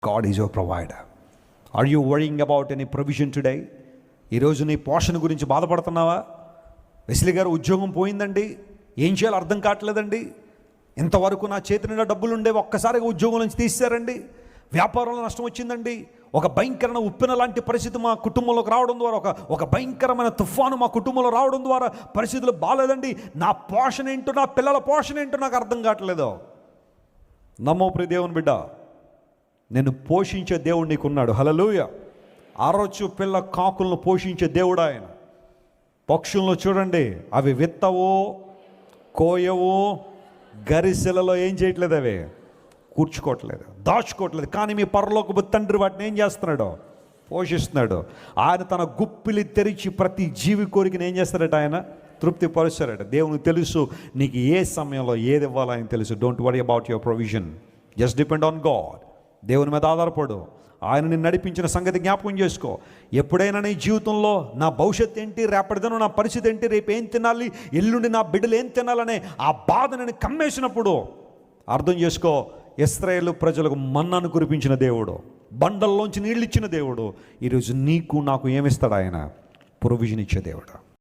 God is your provider. Are you worrying about any provision today? ఈరోజు నీ పోషణ గురించి బాధపడుతున్నావా? వెస్లీ గారు ఉద్యోగం పోయిందండి, ఏం చేయాలో అర్థం కావట్లేదండి, ఇంతవరకు నా చేతి నిండా డబ్బులు ఉండేవి, ఒక్కసారిగా ఉద్యోగం నుంచి తీసేశారండి, వ్యాపారంలో నష్టం వచ్చిందండి, ఒక భయంకరమైన ఉప్పెన లాంటి పరిస్థితి మా కుటుంబంలోకి రావడం ద్వారా, ఒక భయంకరమైన తుఫాను మా కుటుంబంలో రావడం ద్వారా పరిస్థితులు బాగాలేదండి, నా పోషణ ఏంటో, నా పిల్లల పోషణ ఏంటో నాకు అర్థం కావట్లేదు. నమ్మో ప్రియ దేవుని బిడ్డ, నేను పోషించే దేవుడు నీకున్నాడు. హల్లెలూయా. ఆరొచ్చు పిల్ల కాకులను పోషించే దేవుడు ఆయన. పక్షులను చూడండి, అవి విత్తవో కోయవో, గరిసెలలో ఏం చేయట్లేదు, అవి కూర్చుకోవట్లేదు, దాచుకోవట్లేదు, కానీ మీ పరలోకపు తండ్రి వాటిని ఏం చేస్తున్నాడు? పోషిస్తున్నాడు. ఆయన తన గుప్పిలి తెరిచి ప్రతి జీవి కోరికని ఏం చేస్తాడట? ఆయన తృప్తిపరుస్తాడట. దేవునికి తెలుసు నీకు ఏ సమయంలో ఏది ఇవ్వాలో ఆయన తెలుసు. Don't worry about your provision, just depend on God. దేవుని మీద ఆధారపడు. ఆయన నిన్ను నడిపించిన సంగతి జ్ఞాపకం చేసుకో. ఎప్పుడైనా నీ జీవితంలో నా భవిష్యత్తు ఏంటి, రేపటిదను నా పరిస్థితి ఏంటి, రేపు ఏం తినాలి, ఎల్లుండి నా బిడ్డలు ఏం తినాలనే ఆ బాధ నేను కమ్మేసినప్పుడు అర్థం చేసుకో, ఇశ్రాయేలు ప్రజలకు మన్నాను కురిపించిన దేవుడు, బండల్లోంచి నీళ్ళు ఇచ్చిన దేవుడు, ఈరోజు నీకు నాకు ఏమిస్తాడు? ఆయన ప్రొవిజన్ ఇచ్చే దేవుడు.